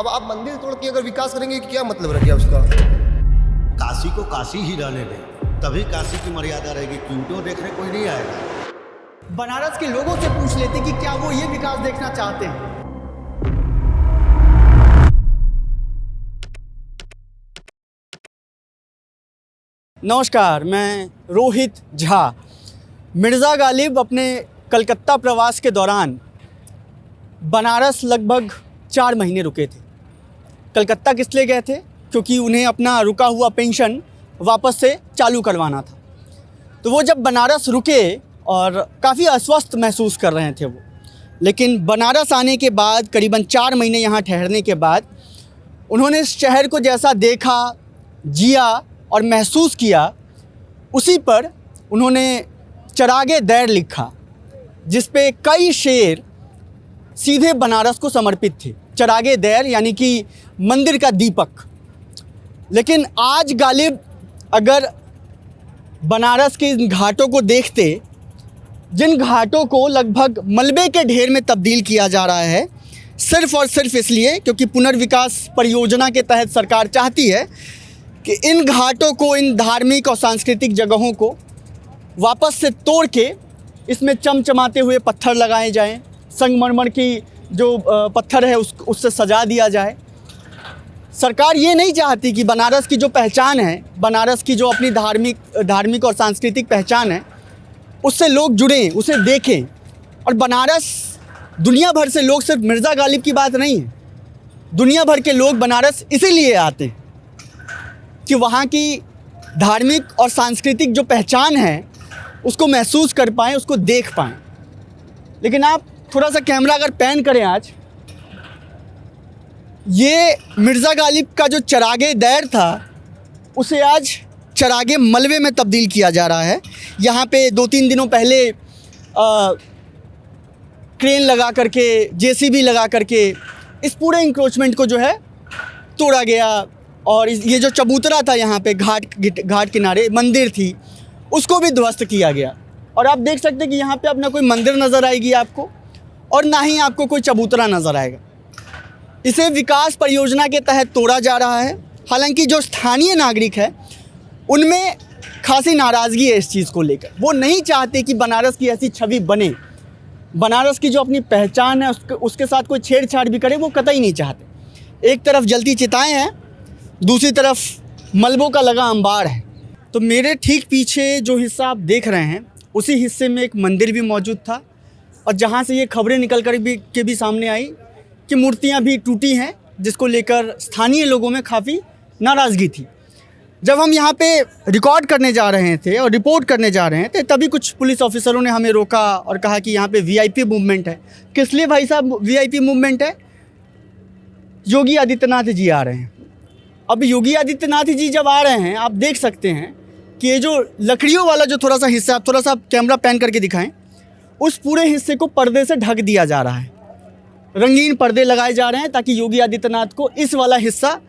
अब आप मंदिर तोड़ के अगर विकास करेंगे क्या मतलब रह गया उसका? काशी को काशी ही रहने दें, तभी काशी की मर्यादा रहेगी। वीडियो देखने कोई नहीं आएगा। बनारस के लोगों से पूछ लेते कि क्या वो ये विकास देखना चाहते हैं। नमस्कार, मैं रोहित झा। मिर्ज़ा गालिब अपने कलकत्ता प्रवास के दौरान बनारस लगभग 4 महीने रुके थे। कलकत्ता किस लिए गए थे? क्योंकि उन्हें अपना रुका हुआ पेंशन वापस से चालू करवाना था। तो वो जब बनारस रुके और काफ़ी अस्वस्थ महसूस कर रहे थे वो, लेकिन बनारस आने के बाद करीबन 4 महीने यहाँ ठहरने के बाद उन्होंने इस शहर को जैसा देखा, जिया और महसूस किया, उसी पर उन्होंने चिरागे दैर लिखा, जिस पे कई शेर सीधे बनारस को समर्पित थे। चिरागे दैर यानी कि मंदिर का दीपक। लेकिन आज गालिब अगर बनारस के इन घाटों को देखते, जिन घाटों को लगभग मलबे के ढेर में तब्दील किया जा रहा है, सिर्फ़ और सिर्फ इसलिए क्योंकि पुनर्विकास परियोजना के तहत सरकार चाहती है कि इन घाटों को, इन धार्मिक और सांस्कृतिक जगहों को वापस से तोड़ के इसमें चमचमाते हुए पत्थर लगाए जाएं, संगमरमर की जो पत्थर है उससे सजा दिया जाए। सरकार ये नहीं चाहती कि बनारस की जो पहचान है, बनारस की जो अपनी धार्मिक और सांस्कृतिक पहचान है, उससे लोग जुड़ें, उसे देखें। और बनारस, दुनिया भर से लोग, सिर्फ मिर्ज़ा गालिब की बात नहीं है, दुनिया भर के लोग बनारस इसीलिए आते हैं कि वहाँ की धार्मिक और सांस्कृतिक जो पहचान है उसको महसूस कर पाएँ, उसको देख पाएँ। लेकिन आप थोड़ा सा कैमरा अगर पैन करें, आज ये मिर्ज़ा गालिब का जो चिरागे दैर था उसे आज चिरागे मलबे में तब्दील किया जा रहा है। यहाँ पे 2-3 दिनों पहले क्रेन लगा करके, जेसीबी लगा करके इस पूरे इंक्रोचमेंट को जो है तोड़ा गया। और ये जो चबूतरा था यहाँ पे घाट किनारे मंदिर थी, उसको भी ध्वस्त किया गया। और आप देख सकते हैं कि यहाँ पे अब ना कोई मंदिर नज़र आएगी आपको, और ना ही आपको कोई चबूतरा नज़र आएगा। इसे विकास परियोजना के तहत तोड़ा जा रहा है। हालांकि जो स्थानीय नागरिक है उनमें खासी नाराज़गी है इस चीज़ को लेकर। वो नहीं चाहते कि बनारस की ऐसी छवि बने। बनारस की जो अपनी पहचान है उसके साथ कोई छेड़छाड़ भी करे, वो कतई नहीं चाहते। एक तरफ जलती चिताएं हैं, दूसरी तरफ मलबों का लगा अंबार है। तो मेरे ठीक पीछे जो हिस्सा आप देख रहे हैं, उसी हिस्से में एक मंदिर भी मौजूद था, और जहाँ से ये खबरें निकल कर भी सामने आई कि मूर्तियाँ भी टूटी हैं, जिसको लेकर स्थानीय लोगों में काफ़ी नाराज़गी थी। जब हम यहाँ पे रिकॉर्ड करने जा रहे थे और रिपोर्ट करने जा रहे थे, तभी कुछ पुलिस ऑफिसरों ने हमें रोका और कहा कि यहाँ पे वीआईपी मूवमेंट है। किस लिए भाई साहब वीआईपी मूवमेंट है? योगी आदित्यनाथ जी आ रहे हैं। अब योगी आदित्यनाथ जी जब आ रहे हैं, आप देख सकते हैं कि ये जो लकड़ियों वाला जो थोड़ा सा हिस्सा, आप थोड़ा सा कैमरा पैन करके दिखाएं, उस पूरे हिस्से को पर्दे से ढक दिया जा रहा है। रंगीन पर्दे लगाए जा रहे हैं ताकि योगी आदित्यनाथ को इस वाला हिस्सा,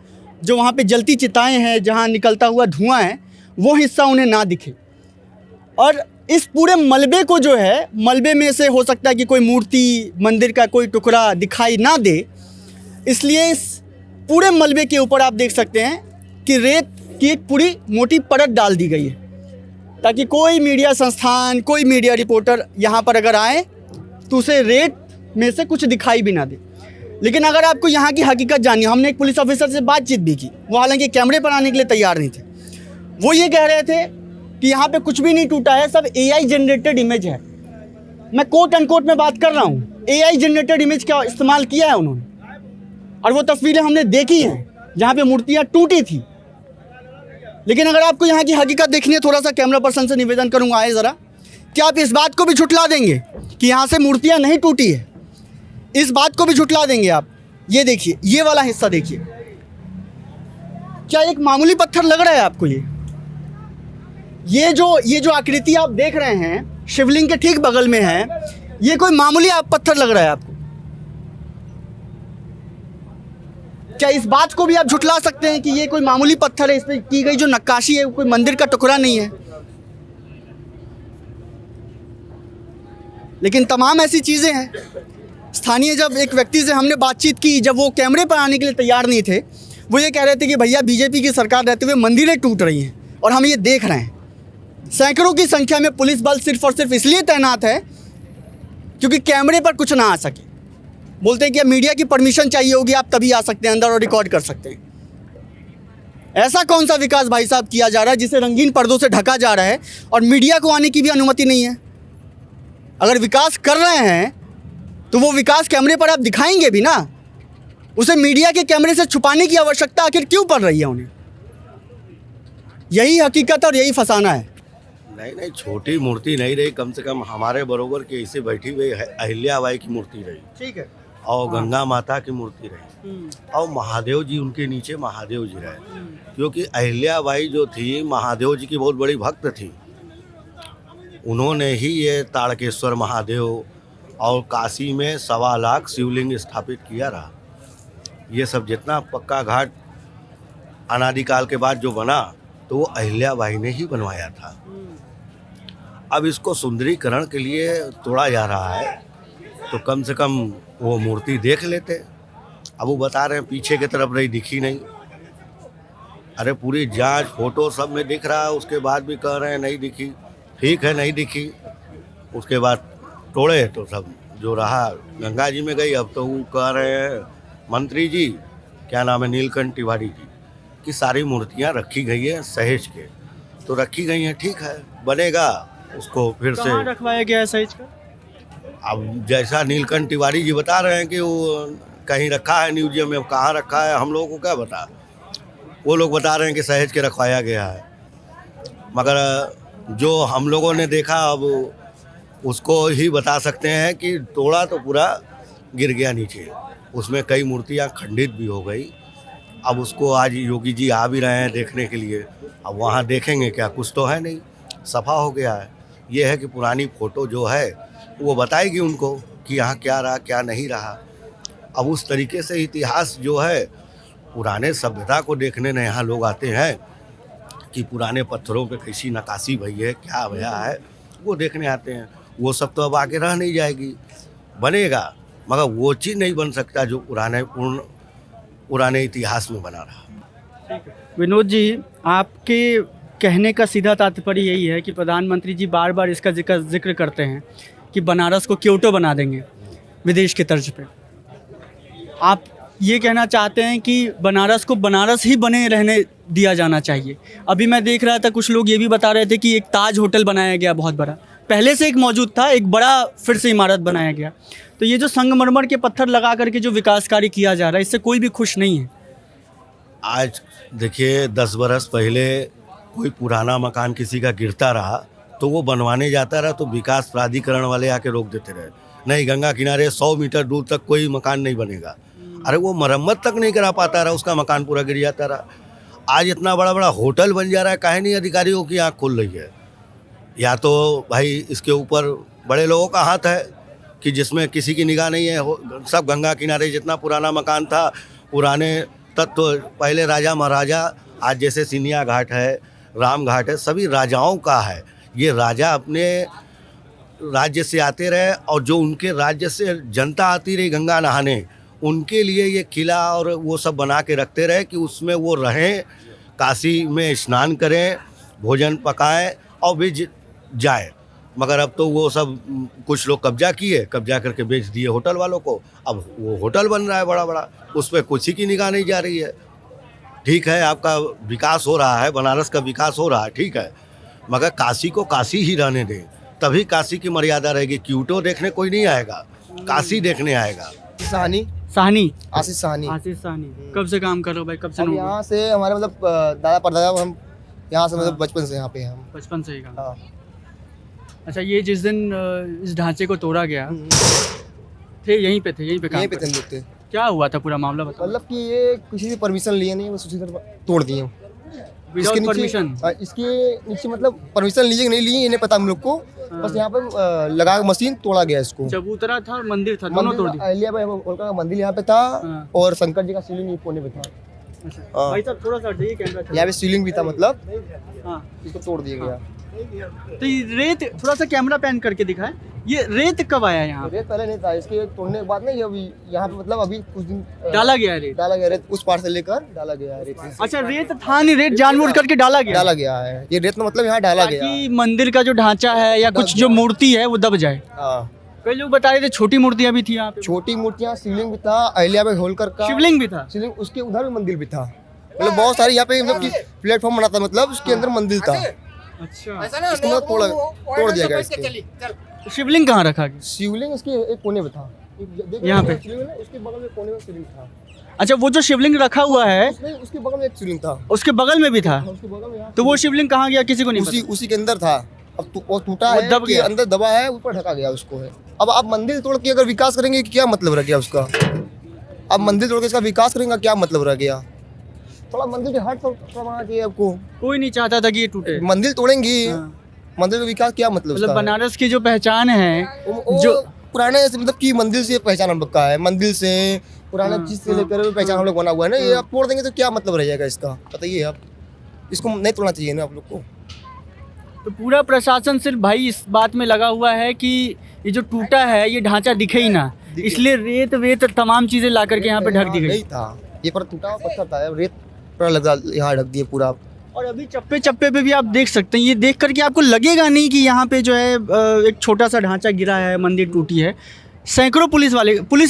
जो वहाँ पे जलती चिताएं हैं, जहाँ निकलता हुआ धुआं है, वो हिस्सा उन्हें ना दिखे। और इस पूरे मलबे को जो है, मलबे में से हो सकता है कि कोई मूर्ति, मंदिर का कोई टुकड़ा दिखाई ना दे, इसलिए इस पूरे मलबे के ऊपर आप देख सकते हैं कि रेत की एक पूरी मोटी परत डाल दी गई है, ताकि कोई मीडिया संस्थान, कोई मीडिया रिपोर्टर यहाँ पर अगर आए तो उसे रेत में से कुछ दिखाई भी ना दे। लेकिन अगर आपको यहाँ की हकीकत जाननी, हमने एक पुलिस ऑफिसर से बातचीत भी की, वो हालांकि कैमरे पर आने के लिए तैयार नहीं थे। वो ये कह रहे थे कि यहाँ पे कुछ भी नहीं टूटा है, सब एआई जनरेटेड इमेज है। मैं कोट अनकोट में बात कर रहा हूँ, एआई जनरेटेड इमेज का इस्तेमाल किया है उन्होंने, और वो तस्वीरें हमने देखी हैं जहाँ पे मूर्तियाँ टूटी थी। लेकिन अगर आपको यहाँ की हकीकत देखनी है, थोड़ा सा कैमरा पर्सन से निवेदन करूँगा, आए ज़रा, कि आप इस बात को भी झुठला देंगे कि यहाँ से मूर्तियाँ नहीं टूटी है। इस बात को भी झुठला देंगे आप। ये देखिए, ये वाला हिस्सा देखिए, क्या एक मामूली पत्थर लग रहा है आपको? ये जो आकृति आप देख रहे हैं शिवलिंग के ठीक बगल में है, ये कोई मामूली पत्थर लग रहा है आपको? क्या इस बात को भी आप झुठला सकते हैं कि ये कोई मामूली पत्थर है, इस पर की गई जो नक्काशी है कोई मंदिर का टुकड़ा नहीं है? लेकिन तमाम ऐसी चीज़ें हैं स्थानीय जब एक व्यक्ति से हमने बातचीत की, जब वो कैमरे पर आने के लिए तैयार नहीं थे, वो ये कह रहे थे कि भैया बीजेपी की सरकार रहते हुए मंदिरें टूट रही हैं और हम ये देख रहे हैं। सैकड़ों की संख्या में पुलिस बल सिर्फ और सिर्फ इसलिए तैनात है क्योंकि कैमरे पर कुछ ना आ सके। बोलते हैं कि मीडिया की परमिशन चाहिए होगी, आप तभी आ सकते हैं अंदर और रिकॉर्ड कर सकते हैं। ऐसा कौन सा विकास भाई साहब किया जा रहा है जिसे रंगीन पर्दों से ढका जा रहा है और मीडिया को आने की भी अनुमति नहीं है? अगर विकास कर रहे हैं तो वो विकास कैमरे पर आप दिखाएंगे भी ना, उसे मीडिया के कैमरे से छुपाने की आवश्यकता आखिर क्यों पड़ रही है उन्हें? यही हकीकत और यही फसाना है। नहीं, छोटी मूर्ति नहीं रही, कम से कम हमारे बरोबर के इसे बैठी हुई अहिल्याबाई की मूर्ति रही, ठीक है, और गंगा माता की मूर्ति रही, और महादेव जी उनके नीचे महादेव जी रहे, क्योंकि अहिल्याबाई जो थी महादेव जी की बहुत बड़ी भक्त थी। उन्होंने ही ये ताड़केश्वर महादेव और काशी में 1.25 लाख शिवलिंग स्थापित किया रहा। ये सब जितना पक्का घाट अनादिकाल के बाद जो बना तो वो अहिल्याबाई ने ही बनवाया था। अब इसको सुंदरीकरण के लिए तोड़ा जा रहा है, तो कम से कम वो मूर्ति देख लेते। अब वो बता रहे हैं पीछे की तरफ रही, दिखी नहीं। अरे पूरी जांच फोटो सब में दिख रहा है, उसके बाद भी कह रहे हैं नहीं दिखी। ठीक है, नहीं दिखी, उसके बाद तोड़े तो सब जो रहा गंगा जी में गई। अब तो वो कह रहे हैं मंत्री जी, क्या नाम है, नीलकंठ तिवारी जी, कि सारी मूर्तियां रखी गई है सहेज के। तो रखी गई हैं, ठीक है, बनेगा उसको फिर से। रखवाया गया है सहेज का? अब जैसा नीलकंठ तिवारी जी बता रहे हैं कि वो कहीं रखा है म्यूजियम में, कहाँ रखा है हम लोगों को क्या बता। वो लोग बता रहे हैं कि सहेज के रखवाया गया है, मगर जो हम लोगों ने देखा अब उसको ही बता सकते हैं कि तोड़ा तो पूरा गिर गया नीचे। उसमें कई मूर्तियाँ खंडित भी हो गई। अब उसको आज योगी जी आ भी रहे हैं देखने के लिए। अब वहाँ देखेंगे क्या, कुछ तो है नहीं, सफ़ा हो गया है। ये है कि पुरानी फ़ोटो जो है वो बताएगी उनको कि यहाँ क्या रहा क्या नहीं रहा। अब उस तरीके से इतिहास जो है पुराने सभ्यता को देखने न यहाँ लोग आते हैं कि पुराने पत्थरों पे कैसी नक्काशी भई है, क्या भया है, वो देखने आते हैं। वो सब तो अब आगे रह नहीं जाएगी, बनेगा मगर वो चीज़ नहीं बन सकता जो पुराने इतिहास में बना रहा। विनोद जी, आपके कहने का सीधा तात्पर्य यही है कि प्रधानमंत्री जी बार बार इसका जिक्र करते हैं कि बनारस को क्योटो बना देंगे विदेश के तर्ज पे। आप ये कहना चाहते हैं कि बनारस को बनारस ही बने रहने दिया जाना चाहिए। अभी मैं देख रहा था कुछ लोग ये भी बता रहे थे कि एक ताज होटल बनाया गया बहुत बड़ा, पहले से एक मौजूद था, एक बड़ा फिर से इमारत बनाया गया। तो ये जो संगमरमर के पत्थर लगा करके जो विकास कार्य किया जा रहा है, इससे कोई भी खुश नहीं है। आज देखिए 10 बरस पहले कोई पुराना मकान किसी का गिरता रहा तो वो बनवाने जाता रहा तो विकास प्राधिकरण वाले आके रोक देते रहे, नहीं गंगा किनारे 100 मीटर दूर तक कोई मकान नहीं बनेगा। अरे वो मरम्मत तक नहीं करा पाता रहा, उसका मकान पूरा गिर जाता रहा। आज इतना बड़ा बड़ा होटल बन जा रहा है, काहे नहीं अधिकारियों की आँख खुल रही है? या तो भाई इसके ऊपर बड़े लोगों का हाथ है कि जिसमें किसी की निगाह नहीं है। सब गंगा किनारे जितना पुराना मकान था, पुराने तत्व, पहले राजा महाराजा, आज जैसे सिनिया घाट है, राम घाट है, सभी राजाओं का है। ये राजा अपने राज्य से आते रहे और जो उनके राज्य से जनता आती रही गंगा नहाने, उनके लिए ये किला और वो सब बना के रखते रहे कि उसमें वो रहें, काशी में स्नान करें, भोजन पकाएं और भी जाएं। मगर अब तो वो सब कुछ लोग कब्जा करके बेच दिए होटल वालों को। अब वो होटल बन रहा है बड़ा बड़ा, उस पर किसी की निगाह नहीं जा रही है। ठीक है, आपका विकास हो रहा है, बनारस का विकास हो रहा है, ठीक है, मगर काशी को काशी ही रहने दें, तभी काशी की मर्यादा रहेगी। क्यूटो देखने कोई नहीं आएगा, काशी देखने आएगा। साहनी आशीष साहनी कब से काम कर रहे हो भाई? कब से? हम यहाँ से हमारे मतलब दादा परदादा, हम यहाँ से मतलब बचपन से यहाँ पे हैं हम। बचपन से ही काम। हाँ। अच्छा, ये जिस दिन इस ढांचे को तोड़ा गया थे, यहीं पे काम यहीं पे कर- हम लोग थे। क्या हुआ था पूरा मामला बताओ। मतलब कि ये किसी से परमिशन लिए नहीं, बस उसी तरह तोड़ दिए। Without permission? इसके नीचे मतलब परमिशन लीजिए कि नहीं ली इन्हें पता हम लोग को, बस यहाँ पर लगा मशीन तोड़ा गया इसको। चबूतरा था, मंदिर था, दोनों तोड़ दिए। अहिल्याबाई होलकर का मंदिर यहाँ पे था और शंकर जी का शिवलिंग ये कोने पे था। अच्छा भाई साहब थोड़ा सा हटिए कैमरा। यहाँ पे शिवलिंग भी था, मतलब हाँ, इसको तोड़ दिया गया। तो ये रेत थोड़ा सा कैमरा पैन करके दिखाएं, ये रेत कब आया यहाँ पे? रेत पहले नहीं था, इसके तोड़ने के बाद नहीं, अभी यहाँ पे मतलब अभी कुछ दिन डाला गया है रेत? डाला गया रेत, उस पार से लेकर डाला गया है रेत। अच्छा, रेत था नहीं, रेत जानबूझ करके डाला गया? डाला गया है, ये रेत में मतलब यहाँ डाला गया। ताकि मंदिर का जो ढांचा है या कुछ जो मूर्ति है वो दब जाए। हाँ, कई लोग बता रहे थे छोटी मूर्तियां भी थी यहाँ पे। छोटी मूर्तियाँ, शिवलिंग भी था, अहिल्याबाई होलकर का शिवलिंग भी था? शिवलिंग, उसके उधर भी मंदिर भी था, मतलब बहुत सारी यहाँ पे मतलब कि प्लेटफॉर्म बना था, मतलब उसके अंदर मंदिर था। अच्छा, इसको मतलब तोड़ दिया गया इसके। शिवलिंग कहाँ रखा गया? शिवलिंग इसके एक कोने में था, यहाँ पे? शिवलिंग है, उसके बगल में कोने में शिवलिंग था। अच्छा, वो जो शिवलिंग रखा हुआ है उसके बगल में एक शिवलिंग था, उसके बगल में भी था? उसके बगल में यहाँ तो वो शिवलिंग कहाँ गया किसी को नहीं पता? उसी के अंदर था। अब वो टूटा वो है, दब कि गया। अंदर दबा है, ऊपर ढका गया उसको है। अब आप मंदिर तोड़ के अगर विकास करेंगे क्या मतलब रह गया उसका? अब मंदिर तोड़ के इसका विकास करेंगे क्या मतलब रह गया? थोड़ा मंदिर के हट करवाना चाहिए आपको। कोई नहीं चाहता था कि ये टूटे। मंदिर तोड़ेंगे, हाँ। मंदिर का विकास क्या मतलब मतलब उसका है? बनारस की जो पहचान है, जो जो पुराने से मतलब कि मंदिर से पहचान हम लोग का है, मंदिर से पुराना चीज से लेकर पहचान हम लोग बना हुआ है ना। ये आप तोड़ देंगे तो क्या मतलब रह जाएगा इसका, बताइए आप। इसको नहीं तोड़ना चाहिए ना आप लोग को। तो पूरा प्रशासन सिर्फ भाई इस बात में लगा हुआ है कि ये जो टूटा है ये ढांचा दिखे ही ना, इसलिए रेत वेत तमाम चीजें ला करके यहाँ पे ढक दी गई। नहीं था, ये पर टूटा हुआ पत्थर था, रेत पूरा लगा यहाँ ढक दिए पूरा। और अभी चप्पे चप्पे पे भी आप देख सकते हैं, ये देख करके आपको लगेगा नहीं कि यहाँ पे जो है एक छोटा सा ढांचा गिरा है, मंदिर टूटी है। सैकड़ों पुलिस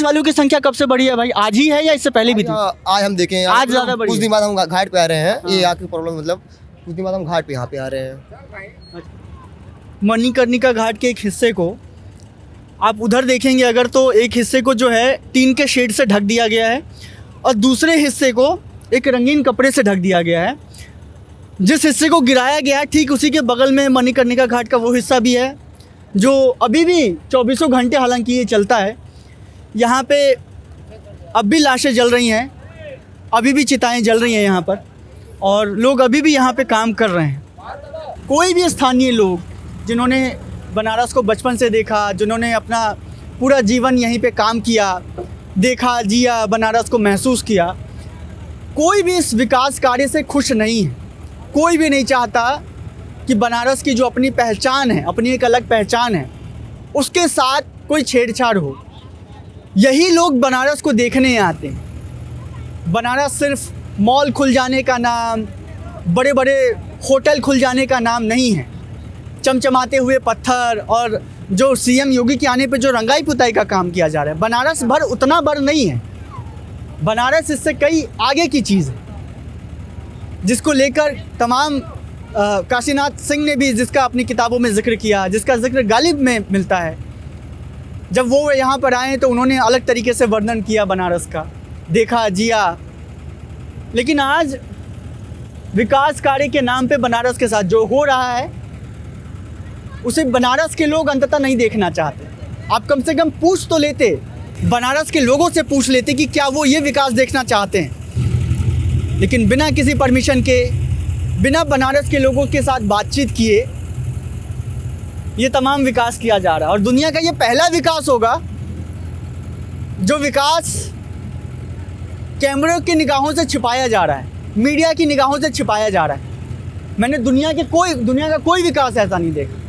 वालों की संख्या कब से बढ़ी है भाई? आज ही है या इससे पहले भी थी? आज हम देखें, आज ज्यादा बढ़ी कुछ है। दिन बाद हम घाट पे आ रहे हैं, ये आके प्रॉब्लम मतलब कुछ दिन बाद हम घाट पे यहाँ पे आ रहे हैं। मणिकर्णिका घाट के एक हिस्से को आप उधर देखेंगे अगर, तो एक हिस्से को जो है टीन के शेड से ढक दिया गया है और दूसरे हिस्से को एक रंगीन कपड़े से ढक दिया गया है। जिस हिस्से को गिराया गया है ठीक उसी के बगल में मणिकर्णिका घाट का वो हिस्सा भी है जो अभी भी 24 घंटे हालांकि ये चलता है। यहाँ पे अब भी लाशें जल रही हैं, अभी भी चिताएं जल रही हैं यहाँ पर, और लोग अभी भी यहाँ पे काम कर रहे हैं। कोई भी स्थानीय लोग जिन्होंने बनारस को बचपन से देखा, जिन्होंने अपना पूरा जीवन यहीं पे काम किया, देखा, जिया, बनारस को महसूस किया, कोई भी इस विकास कार्य से खुश नहीं है। कोई भी नहीं चाहता कि बनारस की जो अपनी पहचान है, अपनी एक अलग पहचान है, उसके साथ कोई छेड़छाड़ हो। यही लोग बनारस को देखने आते हैं। बनारस सिर्फ मॉल खुल जाने का नाम, बड़े बड़े होटल खुल जाने का नाम नहीं है। चमचमाते हुए पत्थर और जो सीएम योगी के आने पे जो रंगाई पुताई का काम किया जा रहा है, बनारस भर उतना बड़ नहीं है। बनारस इससे कई आगे की चीज़ है, जिसको लेकर तमाम काशीनाथ सिंह ने भी जिसका अपनी किताबों में जिक्र किया, जिसका जिक्र गालिब में मिलता है। जब वो यहाँ पर आए तो उन्होंने अलग तरीके से वर्णन किया बनारस का, देखा, जिया। लेकिन आज विकास कार्य के नाम पे बनारस के साथ जो हो रहा है उसे बनारस के लोग अंततः नहीं देखना चाहते। आप कम से कम पूछ तो लेते, बनारस के लोगों से पूछ लेते कि क्या वो ये विकास देखना चाहते हैं। लेकिन बिना किसी परमिशन के, बिना बनारस के लोगों के साथ बातचीत किए ये तमाम विकास किया जा रहा है। और दुनिया का ये पहला विकास होगा जो विकास कैमरों की निगाहों से छिपाया जा रहा है, मीडिया की निगाहों से छिपाया जा रहा है। मैंने दुनिया का कोई विकास ऐसा नहीं देखा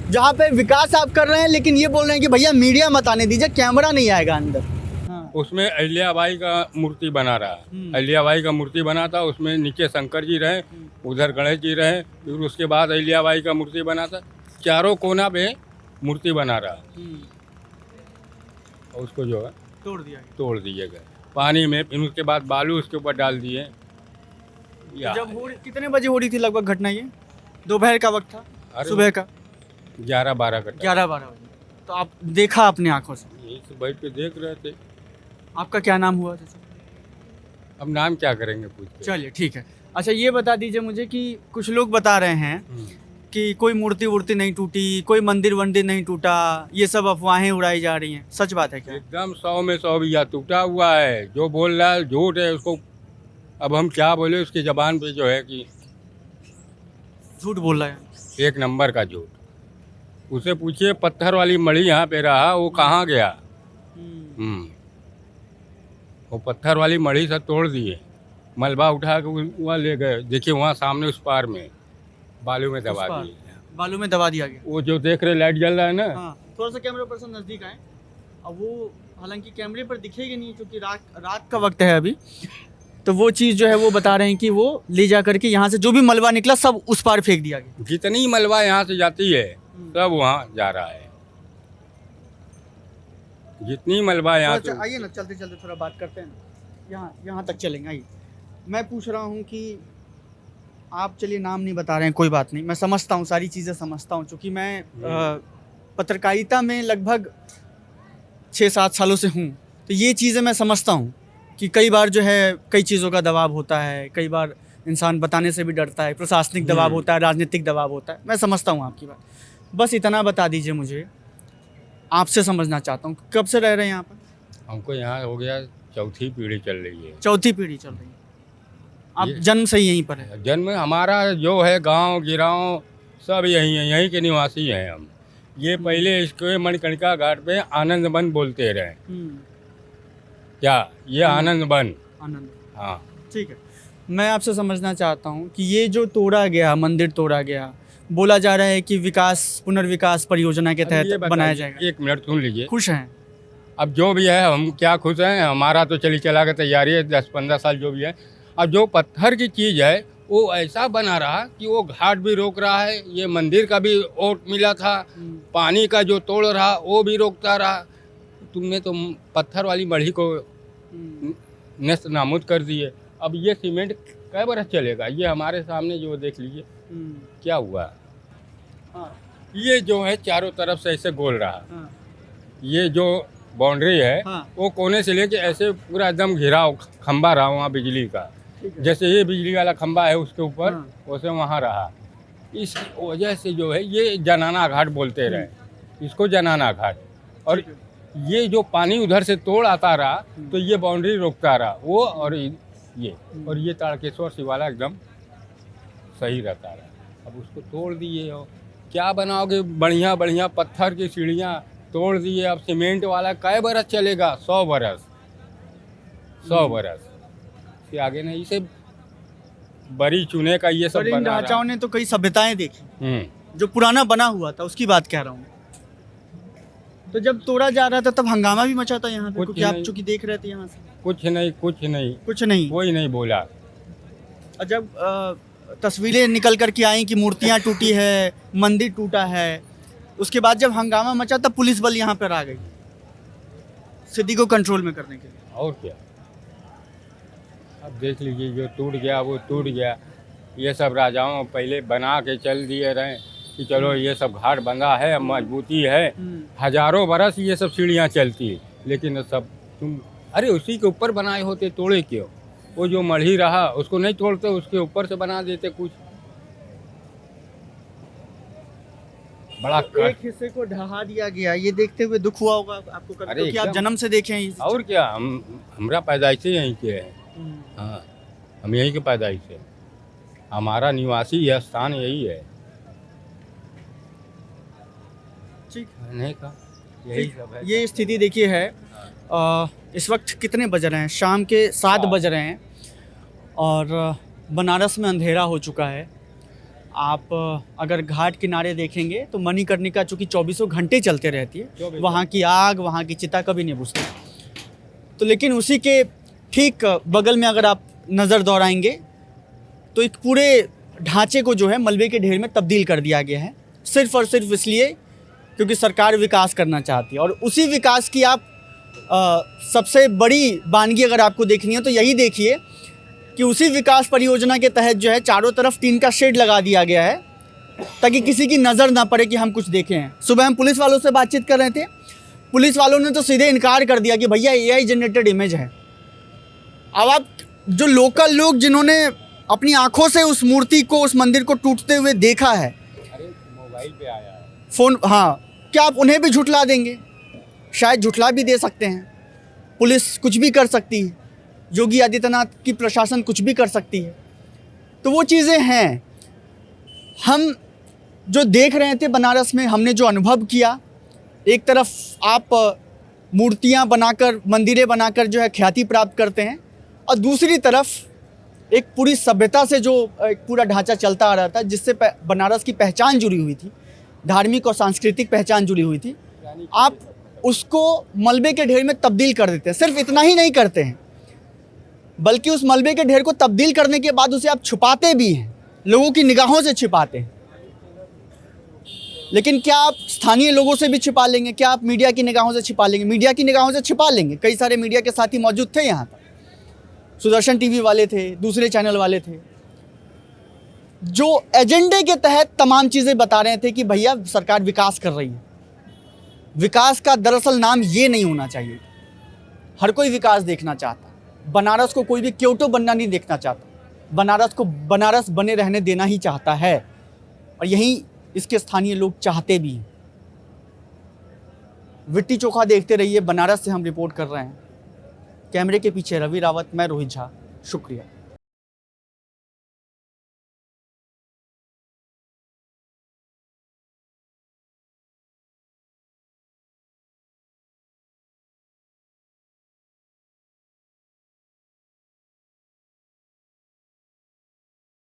जहाँ पे विकास आप कर रहे हैं लेकिन ये बोल रहे हैं कि भैया मीडिया मत आने दीजिए, कैमरा नहीं आएगा अंदर। हाँ। उसमें अहिल्याबाई का मूर्ति बना रहा, अहिल्याबाई का मूर्ति बना था, उसमें नीचे शंकर जी रहे, उधर गणेश जी रहे, फिर उसके बाद अहिल्याबाई का मूर्ति बना था। चारों कोना पे मूर्ति बना रहा, और उसको जो है तोड़ दिए गए पानी में। फिर उसके बाद बालू उसके ऊपर डाल दिए। जब कितने बजे हो रही थी लगभग घटना? ये दोपहर का वक्त था, सुबह का 11-12 का 11-12 बजे। तो आप देखा अपनी आंखों से? यही से बैठ के देख रहे थे। आपका क्या नाम हुआ? अब नाम क्या करेंगे पूछ के? चलिए ठीक है। अच्छा ये बता दीजिए मुझे कि कुछ लोग बता रहे हैं कि कोई मूर्ति वूर्ति नहीं टूटी, कोई मंदिर वंदिर नहीं टूटा, ये सब अफवाहें उड़ाई जा रही हैं, सच बात है क्या? एकदम 100 में 100 भैया, टूटा हुआ है। जो बोल रहा है झूठ है, उसको अब हम क्या बोले, उसकी जबान पे जो है कि झूठ बोल रहा है। एक नंबर का झूठ। उसे पूछिए पत्थर वाली मणि यहाँ पे रहा, वो कहाँ गया? वो पत्थर वाली मणि सब तोड़ दिए, मलबा उठा के वहाँ ले गए। देखिए वहाँ सामने उस पार में बालू में दबा दिए। बालू में दबा दिया गया। वो जो देख रहे लाइट जल रहा है ना, हाँ, थोड़ा सा कैमरा पर्सन नज़दीक आए। अब वो हालांकि कैमरे पर दिखेगी नहीं क्योंकि रात का वक्त है अभी, तो वो चीज़ जो है वो बता रहे हैं कि वो ले जा करके यहाँ से जो भी मलबा निकला सब उस पार फेंक दिया गया। जितनी मलबा यहाँ से जाती है सब वहाँ जा रहा है। जितनी मलबा यहाँ से, आइए ना, चलते चलते थोड़ा बात करते हैं ना, यहाँ तक चलेंगे। आइए, मैं पूछ रहा हूँ कि आप, चलिए नाम नहीं बता रहे हैं, कोई बात नहीं, मैं समझता हूँ, सारी चीज़ें समझता हूँ, क्योंकि मैं पत्रकारिता में लगभग 6-7 सालों से हूँ, तो ये चीज़ें मैं समझता हूँ कि कई बार जो है कई चीज़ों का दबाव होता है, कई बार इंसान बताने से भी डरता है, प्रशासनिक दबाव होता है, राजनीतिक दबाव होता है, मैं समझता हूँ आपकी बात। बस इतना बता दीजिए मुझे, आपसे समझना चाहता हूँ, कब से रह रहे हैं यहाँ पर? हमको यहाँ हो गया चौथी पीढ़ी चल रही है। चौथी पीढ़ी चल रही है। आप जन्म से ही यहीं पर है? जन्म हमारा जो है गांव गिराव सब यहीं है, यहीं के निवासी हैं हम। ये पहले इसको मणिकर्णिका घाट पे आनंद वन बोलते रहे। क्या ये आनंद वन? आनंद, हाँ ठीक है। मैं आपसे समझना चाहता हूँ कि ये जो तोड़ा गया मंदिर, तोड़ा गया, बोला जा रहा है कि विकास पुनर्विकास परियोजना के तहत बनाया जाएगा। 1 मिनट सुन लीजिए। खुश हैं? अब जो भी है हम क्या खुश हैं, हमारा तो चली चला के तैयारी है 10-15 साल जो भी है। अब जो पत्थर की चीज़ है वो ऐसा बना रहा कि वो घाट भी रोक रहा है, ये मंदिर का भी ओट मिला था, पानी का जो तोड़ रहा वो भी रोकता रहा। तुमने तो पत्थर वाली मढ़ी को नस्त नाबूद कर दिए। अब ये सीमेंट कै बरस चलेगा? ये हमारे सामने जो देख लीजिए क्या हुआ। हाँ, ये जो है चारों तरफ से ऐसे गोल रहा, हाँ, ये जो बाउंड्री है हाँ, वो कोने से लेके ऐसे पूरा एकदम घिराव खंबा रहा वहाँ बिजली का। जैसे ये बिजली वाला खंबा है उसके ऊपर, वैसे वहाँ रहा। इस वजह से जो है ये जनाना घाट बोलते रहे, इसको जनाना घाट। और ये जो पानी उधर से तोड़ आता रहा तो ये बाउंड्री रोकता रहा वो, और ये तारकेश्वर शिवाला एकदम सही रहता रहा। अब उसको तोड़ दिए हो, क्या बनाओगे? बढ़िया बढ़िया पत्थर की सीढ़ियाँ तोड़ दिए। अब सीमेंट वाला कै बरस चलेगा? 100 बरस, 100 बरस से आगे नहीं। इसे बड़ी चुने का ये सब इन बना ढांचाओं ने तो कई सभ्यताएं देखी। रहा। जो पुराना बना हुआ था उसकी बात कह रहा हूँ। तो जब तोड़ा जा रहा था तब हंगामा भी मचा था यहाँ पे, कुछ क्योंकि आप नहीं। चूंकि देख रहे थे यहाँ से। कुछ नहीं, कुछ नहीं। कोई नहीं बोला। और जब तस्वीरें निकल कर के आई कि मूर्तियाँ टूटी है, मंदिर टूटा है, उसके बाद जब हंगामा मचा तब पुलिस बल यहाँ पर आ गई स्थिति को कंट्रोल में करने के लिए। और क्या, अब देख लीजिए जो टूट गया वो टूट गया। ये सब राजाओं पहले बना के चल दिए रहे कि चलो ये सब घाट बंधा है, अब मजबूती है, हजारों बरस ये सब सीढ़ियाँ चलती है। लेकिन सब तुम अरे उसी के ऊपर बनाए होते, तोड़े क्यों? वो जो मढ़ी रहा उसको नहीं तोड़ते, उसके ऊपर से बना देते कुछ। बड़ा एक हिस्से को ढहा दिया गया, ये देखते हुए दुख हुआ होगा आपको कभी? अरे क्योंकि आप एकदम। जन्म से देखे हैं और क्या, हमरा पैदाइश से यहीं के है। हाँ, हम यहीं के पैदाइश से, हमारा निवासी यह स्थान यही है। ठीक, नहीं का यही सब है। ये स्थिति देखिए है। इस वक्त कितने बज रहे हैं? शाम के 7 बज रहे हैं और बनारस में अंधेरा हो चुका है। आप अगर घाट किनारे देखेंगे तो मणिकर्णिका चूँकि 24 घंटे चलते रहती है, वहाँ की आग, वहाँ की चिता कभी नहीं बुझती। तो लेकिन उसी के ठीक बगल में अगर आप नज़र दौड़ाएंगे तो एक पूरे ढांचे को जो है मलबे के ढेर में तब्दील कर दिया गया है, सिर्फ और सिर्फ इसलिए क्योंकि सरकार विकास करना चाहती है। और उसी विकास की आप सबसे बड़ी वानगी अगर आपको देखनी है तो यही देखिए कि उसी विकास परियोजना के तहत जो है चारों तरफ टीन का शेड लगा दिया गया है ताकि किसी की नज़र ना पड़े कि हम कुछ देखे हैं। सुबह हम पुलिस वालों से बातचीत कर रहे थे, पुलिस वालों ने तो सीधे इनकार कर दिया कि भैया AI जनरेटेड इमेज है। अब आप जो लोकल लोग जिन्होंने अपनी आंखों से उस मूर्ति को, उस मंदिर को टूटते हुए देखा है, अरे मोबाइल पे आया है फ़ोन, हाँ, क्या आप उन्हें भी झुठला देंगे? शायद झुठला भी दे सकते हैं। पुलिस कुछ भी कर सकती है, योगी आदित्यनाथ की प्रशासन कुछ भी कर सकती है। तो वो चीज़ें हैं। हम जो देख रहे थे बनारस में, हमने जो अनुभव किया, एक तरफ आप मूर्तियां बनाकर, मंदिरें बनाकर जो है ख्याति प्राप्त करते हैं, और दूसरी तरफ एक पूरी सभ्यता से जो एक पूरा ढांचा चलता आ रहा था, जिससे बनारस की पहचान जुड़ी हुई थी, धार्मिक और सांस्कृतिक पहचान जुड़ी हुई थी, आप उसको मलबे के ढेर में तब्दील कर देते हैं। सिर्फ इतना ही नहीं करते हैं, बल्कि उस मलबे के ढेर को तब्दील करने के बाद उसे आप छुपाते भी हैं, लोगों की निगाहों से छिपाते हैं। लेकिन क्या आप स्थानीय लोगों से भी छिपा लेंगे? क्या आप मीडिया की निगाहों से छिपा लेंगे? मीडिया की निगाहों से छिपा लेंगे। कई सारे मीडिया के साथी मौजूद थे यहाँ पर, सुदर्शन टीवी वाले थे, दूसरे चैनल वाले थे, जो एजेंडे के तहत तमाम चीज़ें बता रहे थे कि भैया सरकार विकास कर रही है। विकास का दरअसल नाम ये नहीं होना चाहिए। हर कोई विकास देखना चाहता, बनारस को कोई भी क्योटो बनना नहीं देखना चाहता, बनारस को बनारस बने रहने देना ही चाहता है, और यही इसके स्थानीय लोग चाहते भी हैं। विट्टी चोखा देखते रहिए। बनारस से हम रिपोर्ट कर रहे हैं। कैमरे के पीछे रवि रावत, मैं रोहित झा, शुक्रिया।